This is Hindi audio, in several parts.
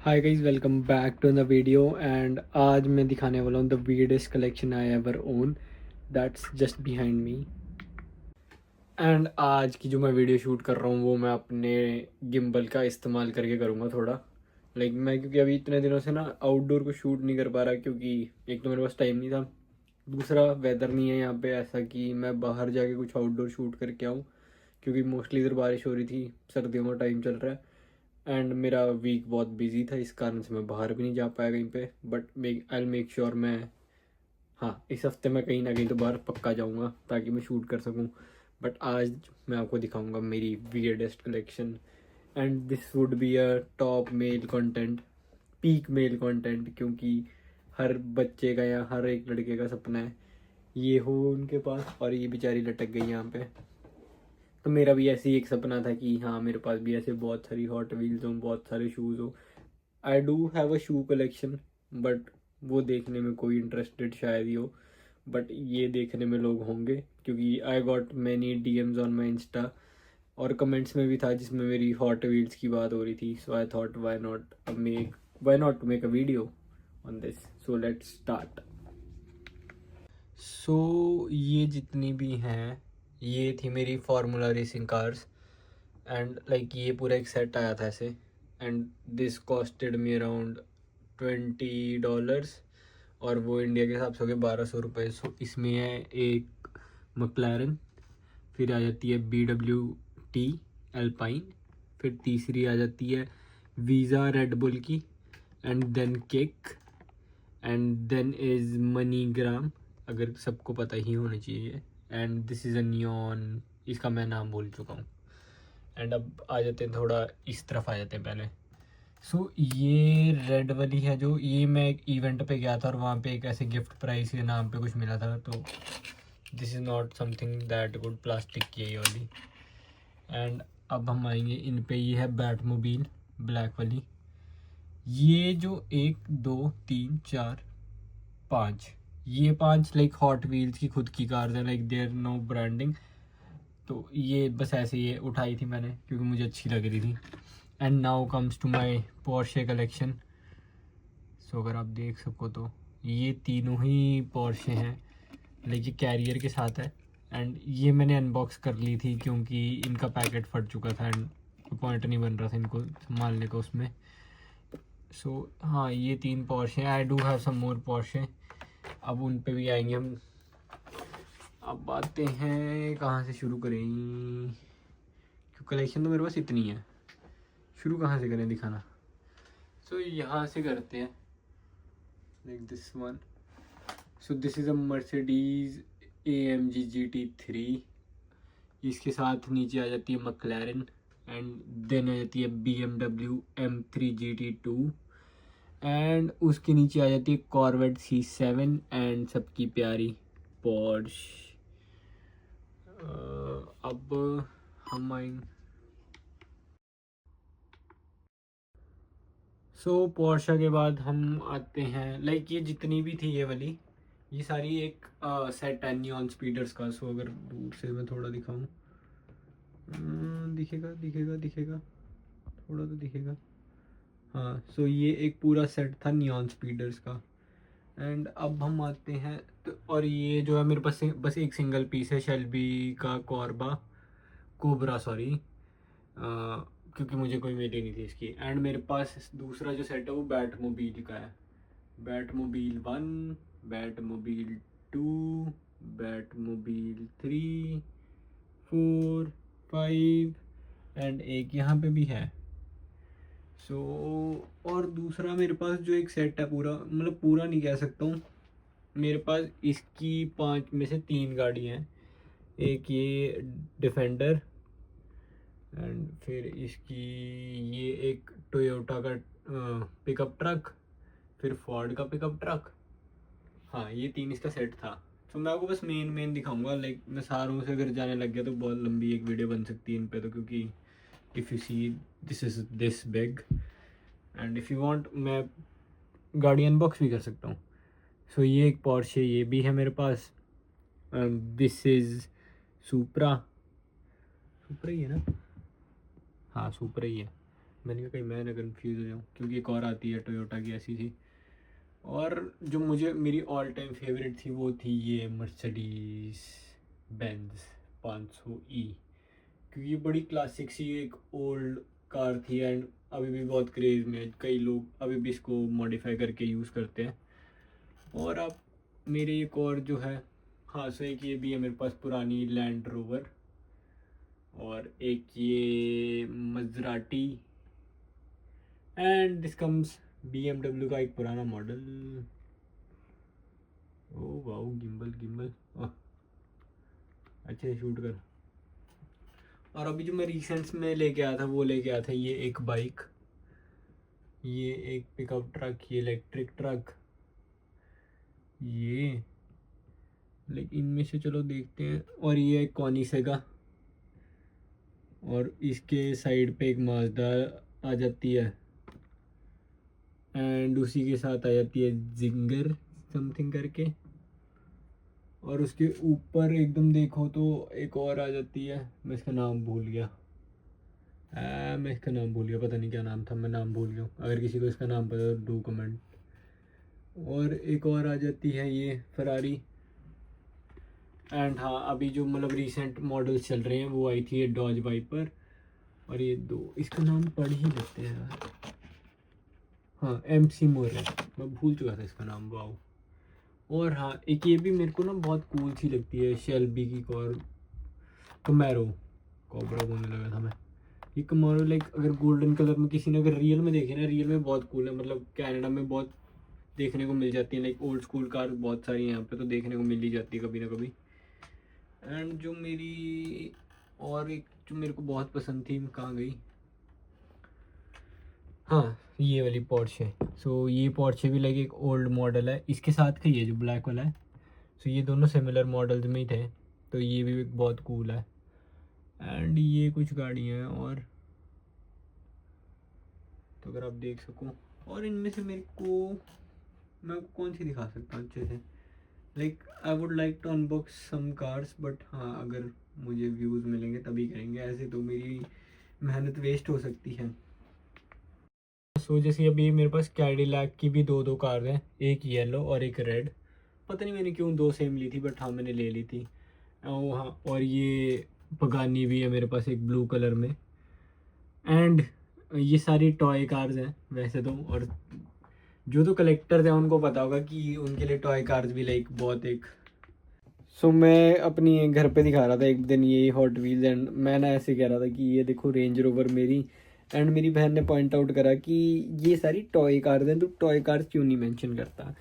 Hi guys, welcome back to the video. And आज मैं दिखाने वाला हूँ the weirdest collection I ever own, that's just behind me. And आज की जो मैं वीडियो शूट कर रहा हूँ वो मैं अपने गिम्बल का इस्तेमाल करके करूँगा थोड़ा। मैं क्योंकि अभी इतने दिनों से ना आउटडोर को शूट नहीं कर पा रहा, क्योंकि एक तो मेरे पास टाइम नहीं था, दूसरा वेदर नहीं है यहाँ पे ऐसा कि मैं बाहर जाके कुछ आउटडोर शूट करके आऊँ, क्योंकि मोस्टली इधर बारिश हो रही थी, सर्दियों का टाइम चल रहा है। एंड मेरा वीक बहुत बिजी था, इस कारण से मैं बाहर भी नहीं जा पाया कहीं पे। बट आई मेक श्योर मैं, हाँ, इस हफ्ते मैं कहीं ना कहीं तो बाहर पक्का जाऊँगा ताकि मैं शूट कर सकूँ। बट आज मैं आपको दिखाऊंगा मेरी weirdest collection. And this would be a top male content, peak male content, क्योंकि हर बच्चे का या हर एक लड़के का सपना है ये हो उनके पास, और ये बेचारी लटक गई यहाँ पे। तो मेरा भी ऐसे ही एक सपना था कि हाँ, मेरे पास भी ऐसे बहुत सारी हॉट व्हील्स हो, बहुत सारे शूज़ हो। आई do have a shoe collection, but वो देखने में कोई इंटरेस्टेड शायद ही हो। बट ये देखने में लोग होंगे, क्योंकि I got many DMs on my Insta, और कमेंट्स में भी था जिसमें मेरी हॉट व्हील्स की बात हो रही थी। So I thought why not to make a video on this. So let's start. So ये जितनी भी हैं, ये थी मेरी फार्मूला रेसिंग कार्स। एंड ये पूरा एक सेट आया था ऐसे। And this costed me around $20, और वो इंडिया के हिसाब से हो गए ₹1200। सो इसमें है एक मक्लैरन, फिर आ जाती है BWT एल्पाइन, फिर तीसरी आ जाती है वीज़ा रेडबुल की, and then Kick, and then is MoneyGram, अगर सबको पता ही होना चाहिए। And this is a neon, इसका मैं नाम भूल चुका हूँ। एंड अब आ जाते हैं थोड़ा इस तरफ आ जाते हैं पहले। सो ये रेड वाली है, जो ये मैं एक इवेंट पे गया था और वहाँ पे एक ऐसे गिफ्ट प्राइस के नाम पे कुछ मिला था। तो this is not something that good, plastic की है ये वाली। एंड अब हम आएंगे इन पे, ये है बैटमोबिल ब्लैक वाली। ये जो 1 2 3 4 5, ये 5 हॉट व्हील्स की खुद की कार्स हैं, देयर नो ब्रांडिंग। तो ये बस ऐसे ही उठाई थी मैंने क्योंकि मुझे अच्छी लग रही थी। And now comes to my Porsche collection. So अगर आप देख सको तो ये तीनों ही पोर्शे हैं, लेकिन कैरियर के साथ है। एंड ये मैंने अनबॉक्स कर ली थी क्योंकि इनका पैकेट फट चुका था एंड पॉइंट नहीं बन रहा था इनको संभालने का उसमें। सो हाँ, ये 3 पोर्शे हैं। I do have some more Porsche, अब उन पे भी आएंगे हम। अब आते हैं, कहाँ से शुरू करें, क्योंकि कलेक्शन तो मेरे पास इतनी है, शुरू कहाँ से करें दिखाना। सो यहाँ से करते हैं, like this one. So this is a Mercedes AMG GT3। इसके साथ नीचे आ जाती है मक्लैरन, एंड देन आ जाती है BMW M3 GT2, एंड उसके नीचे आ जाती है कॉर्वेट C7, एंड सबकी प्यारी पोर्श। अब हम आएंगे, सो पोर्शा के बाद हम आते हैं, ये जितनी भी थी ये वाली, ये सारी एक सेट है नियॉन स्पीडर्स का। सो अगर दूर से मैं थोड़ा दिखाऊं, दिखेगा दिखेगा दिखेगा, थोड़ा तो दिखेगा। हाँ, सो ये एक पूरा सेट था नियॉन स्पीडर्स का। एंड अब हम आते हैं तो, और ये जो है मेरे पास बस एक सिंगल पीस है शेल्बी का कोबरा, सॉरी, क्योंकि मुझे कोई मिली नहीं थी इसकी। एंड मेरे पास दूसरा जो सेट है वो बैटमोबिल का है, बैटमोबिल 1, बैटमोबिल 2, बैटमोबिल 3, 4, 5, एंड एक यहाँ पे भी है। सो और दूसरा मेरे पास जो एक सेट है पूरा, पूरा नहीं कह सकता हूँ, मेरे पास इसकी 5 में से 3 गाड़ी हैं। एक ये डिफेंडर, एंड फिर इसकी ये एक टोयोटा का पिकअप ट्रक, फिर फोर्ड का पिकअप ट्रक। हाँ, ये 3 इसका सेट था। तो मैं आपको बस मेन मेन दिखाऊंगा, मैं सारों से अगर जाने लग गया तो बहुत लंबी एक वीडियो बन सकती है इन पे, तो क्योंकि if you see this is this big, and if you want मैं गाड़ी अनबॉक्स भी कर सकता हूँ। सो ये एक पोर्शे ये भी है मेरे पास। दिस इज़ सुपरा, सुपरा ही है ना, हाँ सुपरा ही है। मैंने कहा कहीं मैं ना कन्फ्यूज़ हो जाऊँ, क्योंकि एक और आती है टोयोटा की ऐसी सी। और जो मुझे मेरी ऑल टाइम फेवरेट थी वो थी ये मर्सिडीज बेंज 500 ई, क्योंकि ये बड़ी क्लासिक सी एक ओल्ड कार थी एंड अभी भी बहुत क्रेज़ में है। कई लोग अभी भी इसको मॉडिफाई करके यूज़ करते हैं। और अब मेरे एक और जो है, हाँ सो एक ये भी है मेरे पास पुरानी लैंड रोवर, और एक ये मजराटी, एंड दिस कम्स BMW का एक पुराना model. Oh wow, gimbal gimbal अच्छे से शूट कर। और अभी जो मैं रिसेंट्स में लेके आया था वो लेके आया था ये एक बाइक, ये एक पिकअप ट्रक, ये इलेक्ट्रिक ट्रक, ये लेकिन इनमें से चलो देखते हैं। और ये एक कॉनिसेगा, और इसके साइड पे एक माजदा आ जाती है, एंड उसी के साथ आ जाती है जिंगर समथिंग करके, और उसके ऊपर एकदम देखो तो एक और आ जाती है, मैं इसका नाम भूल गया। मैं इसका नाम भूल गया, पता नहीं क्या नाम था, मैं नाम भूल गया। अगर किसी को इसका नाम पता तो डू कमेंट। और एक और आ जाती है ये फरारी। एंड हाँ, अभी जो मतलब रीसेंट मॉडल्स चल रहे हैं वो आई थी ये डॉज वाइपर, और ये दो, इसका नाम पढ़ ही लेते हैं यार। हाँ, MC मोरे, मैं भूल चुका था इसका नाम, वाओ। और हाँ, एक ये भी मेरे को ना बहुत कूल सी लगती है, शेल्बी की कमैरो, कोबरा बोलने लगा था मैं। ये कमैरो लाइक अगर गोल्डन कलर में किसी ने अगर रियल में देखे ना, रियल में बहुत कूल है। मतलब कनाडा में बहुत देखने को मिल जाती है, लाइक ओल्ड स्कूल कार बहुत सारी यहाँ पे तो देखने को मिल ही जाती है कभी ना कभी। एंड जो मेरी और एक जो मेरे को बहुत पसंद थी, कहाँ गई, हाँ ये वाली पोर्शे। सो ये पोर्शे भी लाइक एक ओल्ड मॉडल है, इसके साथ का ये जो ब्लैक वाला है। सो ये दोनों सिमिलर मॉडल्स में ही थे, तो ये भी बहुत कूल है। एंड ये कुछ गाड़ियाँ हैं और, तो अगर आप देख सको, और इनमें से मेरे को मैं कौन सी दिखा सकता हूँ अच्छे से, like I would like to unbox some cars, but हाँ अगर मुझे व्यूज़ मिलेंगे तभी करेंगे, ऐसे तो मेरी मेहनत वेस्ट हो सकती है। सो जैसे अभी मेरे पास कैडिलैक की भी दो कार हैं, एक येलो और एक रेड। पता नहीं मैंने क्यों दो सेम ली थी, बट हाँ मैंने ले ली थी। हाँ, और ये पगानी भी है मेरे पास एक ब्लू कलर में। एंड ये सारी टॉय कार्स हैं वैसे तो, और जो तो कलेक्टर्स हैं उनको पता होगा कि उनके लिए टॉय कार्स भी लाइक बहुत एक। सो मैं अपनी घर पे दिखा रहा था एक दिन ये हॉट व्हील्स, एंड मैं ना ऐसे कह रहा था कि ये देखो रेंज रोवर मेरी, एंड मेरी बहन ने पॉइंट आउट करा कि ये सारी टॉय कार्स हैं, तो टॉय कार्स क्यों नहीं मेंशन करता।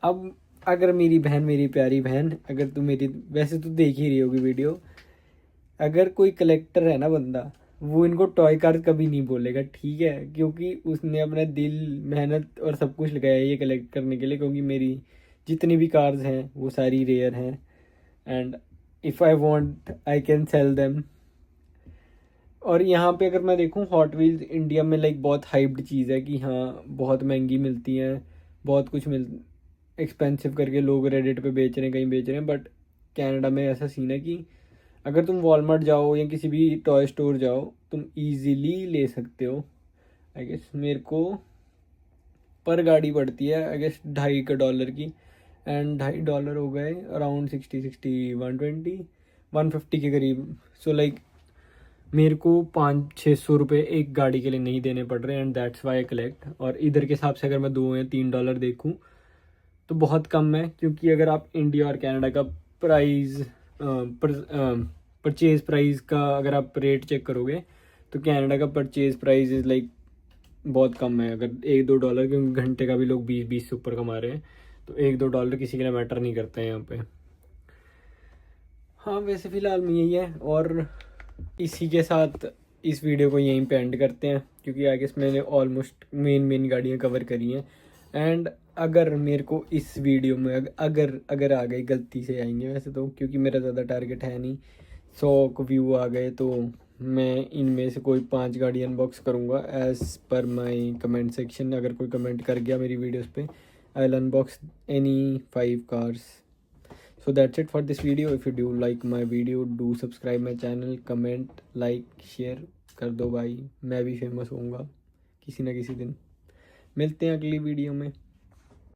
अब अगर मेरी बहन, मेरी प्यारी बहन, अगर तू मेरी, वैसे तो देख ही रही होगी वीडियो, अगर कोई कलेक्टर है ना बंदा, वो इनको टॉय कार्स कभी नहीं बोलेगा, ठीक है, क्योंकि उसने अपना दिल, मेहनत और सब कुछ लगाया है ये कलेक्ट करने के लिए। क्योंकि मेरी जितनी भी कार्स हैं वो सारी रेयर हैं, and if I want I can sell them. और यहाँ पे अगर मैं देखूँ, हॉट व्हील्स इंडिया में लाइक बहुत हाइप्ड चीज़ है कि हाँ बहुत महंगी मिलती हैं, बहुत कुछ मिल एक्सपेंसिव करके लोग रेडिट पे बेच रहे हैं, कहीं बेच रहे हैं। बट कनाडा में ऐसा सीन है कि अगर तुम वॉलमार्ट जाओ या किसी भी टॉय स्टोर जाओ, तुम इजीली ले सकते हो। आई गेस मेरे को पर गाड़ी पड़ती है आई गेस $2.50 की, एंड $2.50 हो गए अराउंड 150 के करीब। सो लाइक मेरे को 500-600 रुपये एक गाड़ी के लिए नहीं देने पड़ रहे, and that's why I collect. और इधर के हिसाब से अगर मैं $2 या $3 देखूँ तो बहुत कम है, क्योंकि अगर आप इंडिया और कनाडा का प्राइस परचेज़ प्राइस का अगर आप रेट चेक करोगे तो कनाडा का परचेज़ प्राइस इज़ लाइक बहुत कम है। अगर $1-2, क्योंकि घंटे का भी लोग 20 से ऊपर कमा रहे हैं, तो $1-2 किसी के लिए मैटर नहीं करते हैं यहाँ पे। हाँ वैसे फ़िलहाल में यही है, और इसी के साथ इस वीडियो को यहीं पे एंड करते हैं, क्योंकि आई गेस मैंने ऑलमोस्ट मेन गाड़ियाँ कवर करी हैं। एंड अगर मेरे को इस वीडियो में अगर आ गई, गलती से आएंगे वैसे तो, क्योंकि मेरा ज़्यादा टारगेट है नहीं, 100 को व्यू आ गए तो मैं इनमें से कोई 5 गाड़ी अनबॉक्स करूँगा एज़ पर माई कमेंट सेक्शन। अगर कोई कमेंट कर गया मेरी वीडियोज़ पे, I will unbox any 5 cars. So that's it for this video. If you do like my video do subscribe my channel, comment, like, share कर दो भाई. मैं भी फेमस होऊंगा किसी ना किसी दिन. मिलते हैं अगली वीडियो में.